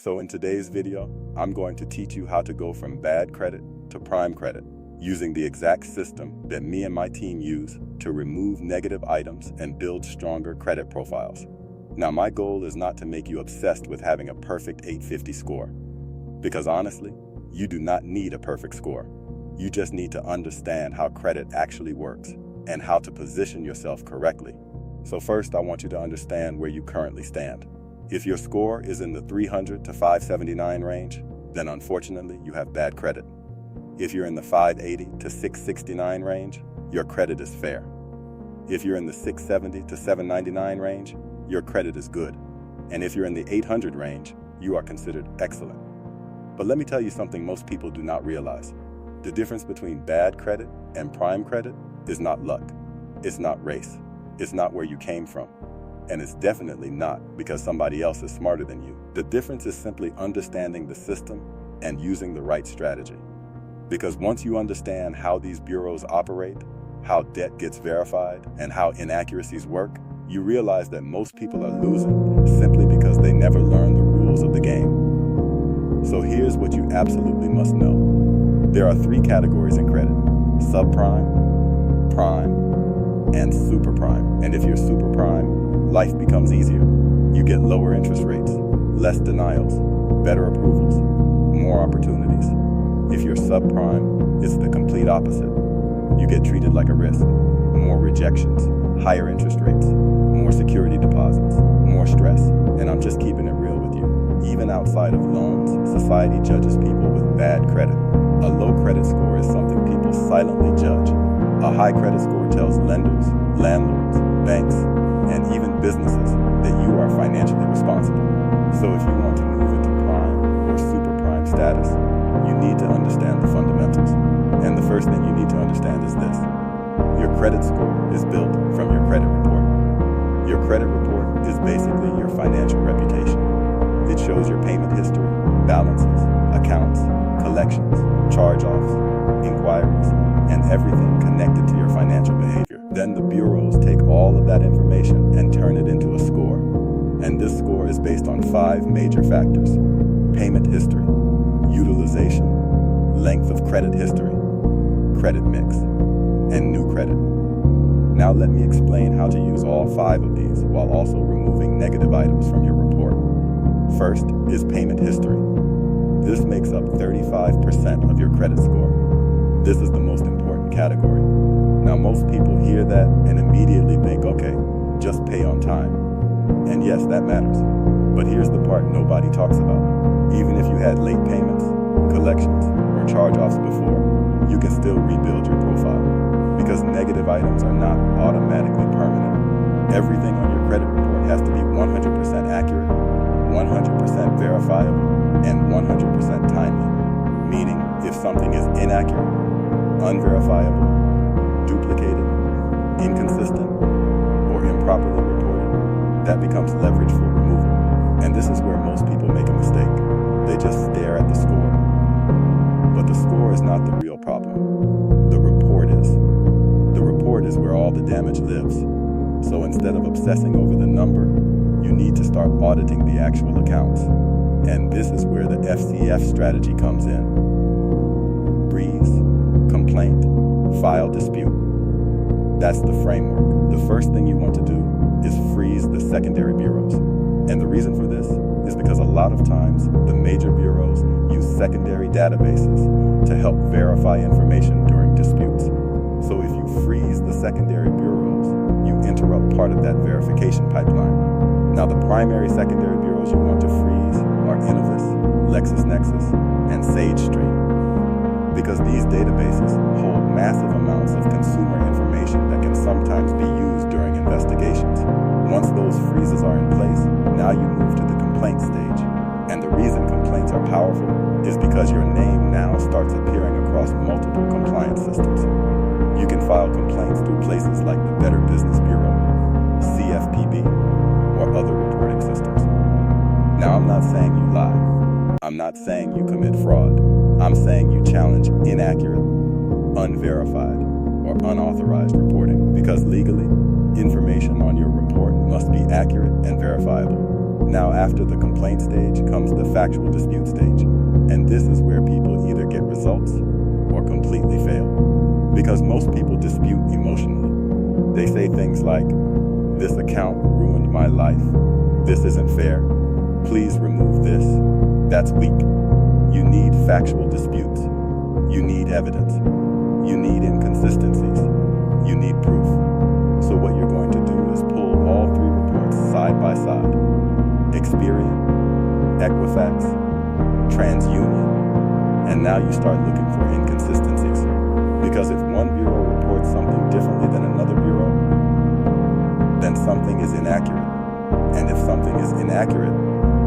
So in today's video, I'm going to teach you how to go from bad credit to prime credit using the exact system that me and my team use to remove negative items and build stronger credit profiles. Now, my goal is not to make you obsessed with having a perfect 850 score, because honestly, you do not need a perfect score. You just need to understand how credit actually works and how to position yourself correctly. So first, I want you to understand where you currently stand. If your score is in the 300 to 579 range, then unfortunately you have bad credit. If you're in the 580 to 669 range, your credit is fair. If you're in the 670 to 799 range, your credit is good. And if you're in the 800 range, you are considered excellent. But let me tell you something most people do not realize. The difference between bad credit and prime credit is not luck. It's not race. It's not where you came from. And it's definitely not because somebody else is smarter than you. The difference is simply understanding the system and using the right strategy. Because once you understand how these bureaus operate, how debt gets verified, and how inaccuracies work, you realize that most people are losing simply because they never learned the rules of the game. So here's what you absolutely must know. There are 3 categories in credit: subprime, prime, and super prime. And if you're super prime, life becomes easier. You get lower interest rates, less denials, better approvals, more opportunities. If you're subprime, it's the complete opposite. You get treated like a risk, more rejections, higher interest rates, more security deposits, more stress. And I'm just keeping it real with you. Even outside of loans, society judges people with bad credit. A low credit score is something people silently judge. A high credit score tells lenders, landlords, banks, and even businesses that you are financially responsible. So if you want to move into prime or super prime status, you need to understand the fundamentals. And the first thing you need to understand is this: your credit score is built from your credit report. Your credit report is basically your financial reputation. It shows your payment history, balances, accounts, collections, charge-offs, inquiries, and everything connected to your financial behavior. Then the bureaus take all of that information and turn it into a score. And this score is based on 5 major factors: payment history, utilization, length of credit history, credit mix, and new credit. Now let me explain how to use all 5 of these while also removing negative items from your report. First is payment history. This makes up 35% of your credit score. This is the most important category. Now most people hear that and immediately think, okay, just pay on time. And yes, that matters. But here's the part nobody talks about. Even if you had late payments, collections, or charge-offs before, you can still rebuild your profile. Because negative items are not automatically permanent. Everything on your credit report has to be 100% accurate, 100% verifiable, and 100% timely. Meaning, if something is inaccurate, unverifiable, duplicated, inconsistent, or improperly reported, that becomes leverage for removal. And this is where most people make a mistake. They just stare at the score. But the score is not the real problem. The report is. The report is where all the damage lives. So instead of obsessing over the number, you need to start auditing the actual accounts. And this is where the FCF strategy comes in. Freeze, complaint, file dispute. That's the framework. The first thing you want to do is freeze the secondary bureaus. And the reason for this is because a lot of times the major bureaus use secondary databases to help verify information during disputes. So if you freeze the secondary bureaus, you interrupt part of that verification pipeline. Now the primary secondary bureaus you want to freeze are Innovis, LexisNexis, and SageStream. Because these databases hold massive amounts of consumer information that can sometimes be used during investigations. Once those freezes are in place, now you move to the complaint stage. And the reason complaints are powerful is because your name now starts appearing across multiple compliance systems. You can file complaints through places like the Better Business Bureau, CFPB, or other reporting systems. Now, I'm not saying you lie. I'm not saying you commit fraud. I'm saying you challenge inaccurate, unverified, or unauthorized reporting, because legally, information on your report must be accurate and verifiable. Now, after the complaint stage comes the factual dispute stage, and this is where people either get results or completely fail. Because most people dispute emotionally. They say things like, "This account ruined my life. This isn't fair. Please remove this." That's weak. You need factual disputes. You need evidence. You need inconsistencies. You need proof. So what you're going to do is pull all three reports side by side. Experian, Equifax, TransUnion, and now you start looking for inconsistencies. Because if one bureau reports something differently than another bureau, then something is inaccurate. And if something is inaccurate,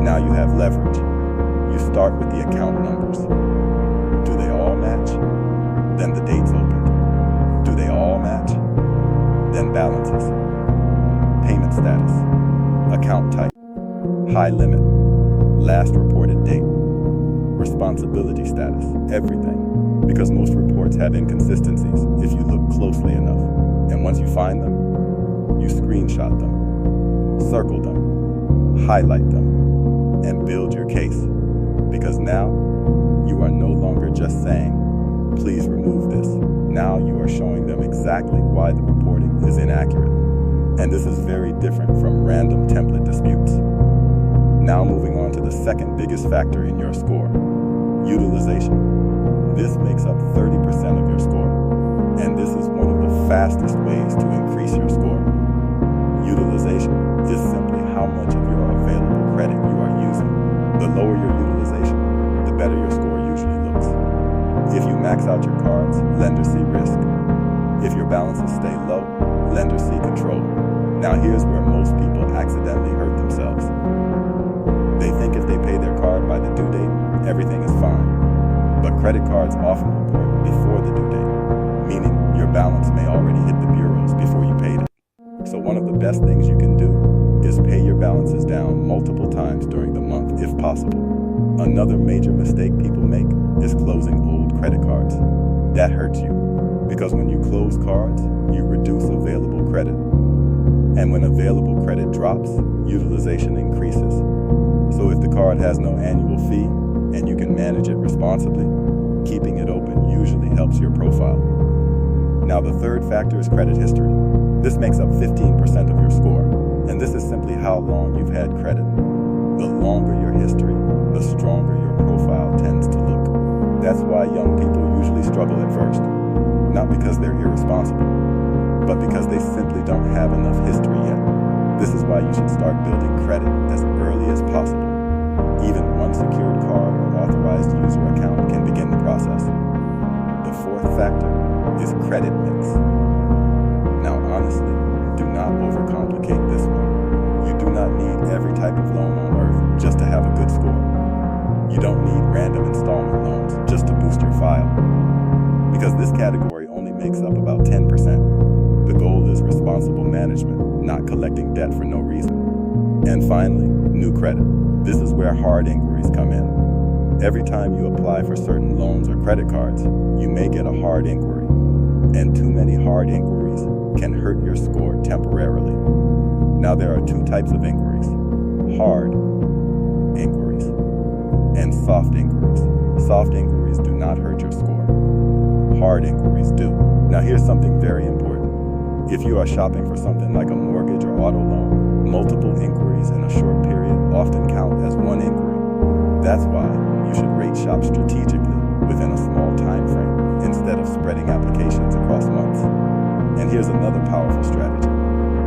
now you have leverage. You start with the account numbers. Do they all match? Then the dates opened. Do they all match? Then balances. Payment status. Account type. High limit. Last reported date. Responsibility status. Everything. Because most reports have inconsistencies if you look closely enough. And once you find them, you screenshot them, circle them, highlight them, and build your case. Because now, you are no longer just saying, "Please remove this." Now you are showing them exactly why the reporting is inaccurate. And this is very different from random template disputes. Now moving on to the second biggest factor in your score, utilization. This makes up 30% of your score. And this is one of the fastest ways to increase your score. Utilization is simply how much of your available credit you are using. The lower your utilization, the better your score usually looks. If you max out your cards, lenders see risk. If your balances stay low, lenders see control. Now here's where most people accidentally hurt themselves. They think if they pay their card by the due date, everything is fine. But credit cards often report before the due date, meaning your balance may already hit the bureaus before you paid it. So one of the best things you can do is pay your balances down multiple times during the month if possible. Another major mistake people make is closing old credit cards. That hurts you, because when you close cards, you reduce available credit. And when available credit drops, utilization increases. So if the card has no annual fee and you can manage it responsibly, keeping it open usually helps your profile. Now the third factor is credit history. This makes up 15% of your score, and this is simply how long you've had credit. The longer your history, the stronger your profile tends to look. That's why young people usually struggle at first, not because they're irresponsible, but because they simply don't have enough history yet. This is why you should start building credit as early as possible. Even one secured card or authorized user account can begin the process. The fourth factor is credit mix. Now honestly, do not overcomplicate this one. You do not need every type of loan on earth just to have a good score. You don't need random installment loans just to boost your file. Because this category only makes up about 10%. The goal is responsible management, not collecting debt for no reason. And finally, new credit. This is where hard inquiries come in. Every time you apply for certain loans or credit cards, you may get a hard inquiry. And too many hard inquiries can hurt your score temporarily. Now there are two types of inquiries: hard inquiries and soft inquiries. Soft inquiries do not hurt your score. Hard inquiries do. Now here's something very important. If you are shopping for something like a mortgage or auto loan, multiple inquiries in a short period often count as one inquiry. That's why you should rate shop strategically within a small time frame instead of spreading applications across months. And here's another powerful strategy.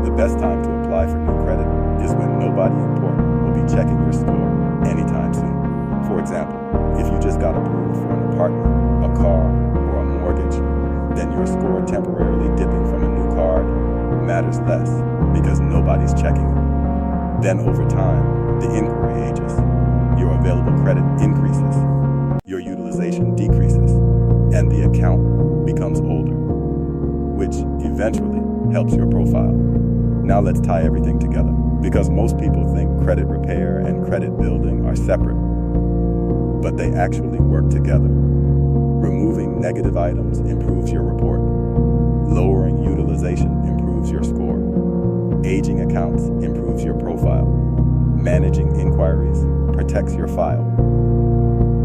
The best time to apply for new credit is when nobody important will be checking your score anytime soon. For example, if you just got approved for an apartment, a car, or a mortgage, then your score temporarily dipping from a new card matters less because nobody's checking it. Then over time, the inquiry ages. Your available credit increases, your utilization decreases, and the account becomes older, which eventually helps your profile. Now let's tie everything together, because most people think credit repair and credit building are separate, but they actually work together. Removing negative items improves your report. Lowering utilization improves your score. Aging accounts improves your profile. Managing inquiries protects your file.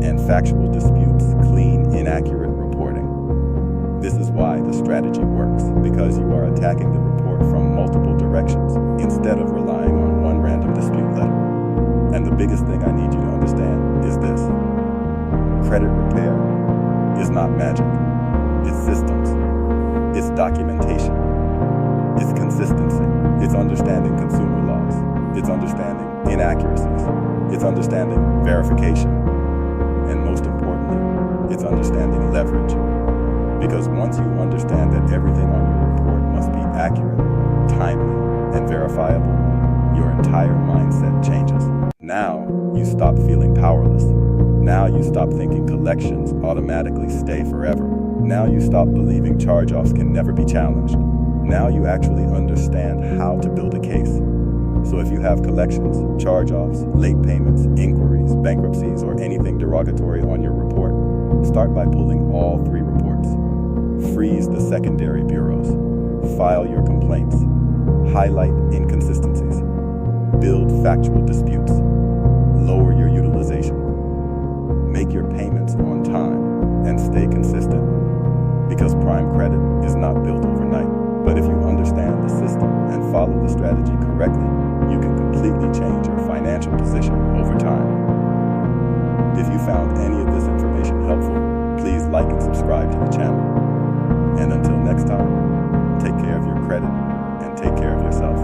And factual disputes clean inaccurate reporting. This is why the strategy works, because you are attacking the report from multiple directions instead of relying on one random dispute letter. And the biggest thing I need you to understand is this. Credit repair is not magic. It's systems. It's documentation. It's consistency. It's understanding consumer laws. It's understanding inaccuracies. It's understanding verification. And most importantly, it's understanding leverage. Because once you understand that everything on your report must be accurate, timely, and verifiable, your entire mindset changes. Now, you stop feeling powerless. Now you stop thinking collections automatically stay forever. Now you stop believing charge-offs can never be challenged. Now you actually understand how to build a case. So if you have collections, charge-offs, late payments, inquiries, bankruptcies, or anything derogatory on your report, start by pulling all 3 reports. Freeze the secondary bureaus. File your complaints. Highlight inconsistencies. Build factual disputes. Lower your utilization. Make your payments on time and stay consistent. Because prime credit is not built overnight. But if you understand the system and follow the strategy correctly, you can completely change your financial position over time. If you found any of this information helpful, please like and subscribe to the channel. And until next time, take care of your credit and take care of yourself.